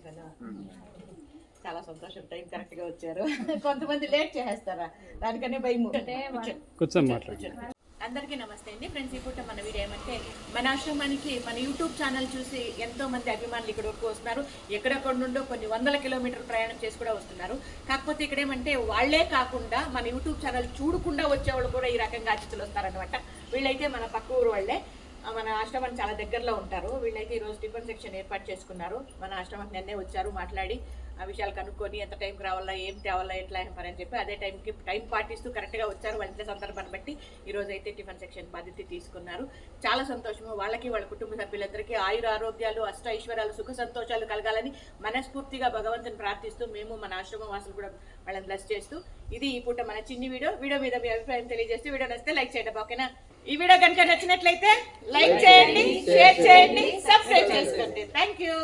Tiffin. చాలా సంతోషం, time correct గా వచ్చారు. కొంతమంది లేట్ చేసేస్తారా, దానికనే భయం. అందరికీ నమస్తే అండి ఫ్రెండ్స్. ఈ పూట మన వీడియో ఏమంటే, మన ఆశ్రమానికి మన యూట్యూబ్ ఛానల్ చూసి ఎంతో మంది అభిమానులు ఇక్కడ వరకు వస్తున్నారు. ఎక్కడెక్కడ నుండో కొన్ని వందల కిలోమీటర్ల ప్రయాణం చేసి కూడా వస్తున్నారు. కాకపోతే ఇక్కడ ఏమంటే వాళ్లే కాకుండా మన యూట్యూబ్ ఛానల్ చూడకుండా వచ్చేవాళ్ళు కూడా ఈ రకంగా అతిథులు వస్తారనమాట. వీళ్ళైతే మన పక్క ఊరు వాళ్ళే, మన ఆశ్రమానికి చాలా దగ్గరలో ఉంటారు. వీళ్ళైతే ఈరోజు టిఫిన్ సెక్షన్ ఏర్పాటు చేసుకున్నారు. మన ఆశ్రమానికి నిన్నే వచ్చారు, మాట్లాడి ఆ విషయాలు కనుక్కొని ఎంత టైంకి రావాలా, ఏం తేవాలా, ఎట్లా పని అని చెప్పి అదే టైంకి టైం పాటిస్తూ కరెక్ట్గా వచ్చారు. వాళ్ళ ఇంట్లో సందర్భాన్ని బట్టి ఈరోజు అయితే టిఫిన్ సెక్షన్ బాధ్యత తీసుకున్నారు. చాలా సంతోషము. వాళ్ళకి వాళ్ళ కుటుంబ సభ్యులందరికీ ఆయుర ఆరోగ్యాలు, అష్ట ఐశ్వర్యాలు, సుఖ సంతోషాలు కలగాలని మనస్ఫూర్తిగా భగవంతుని ప్రార్థిస్తూ మేము మన ఆశ్రమం వాసులు కూడా వాళ్ళని బ్లెస్ చేస్తూ, ఇది ఈ పూట మన చిన్ని వీడియో మీద మీ అభిప్రాయం తెలియజేస్తూ, వీడియో నచ్చితే లైక్ చేయండి. ఓకేనా? ఈ వీడియో కనుక నచ్చినట్లయితే లైక్ చేయండి, షేర్ చేయండి, సబ్స్క్రైబ్ చేసుకోండి. Thank you.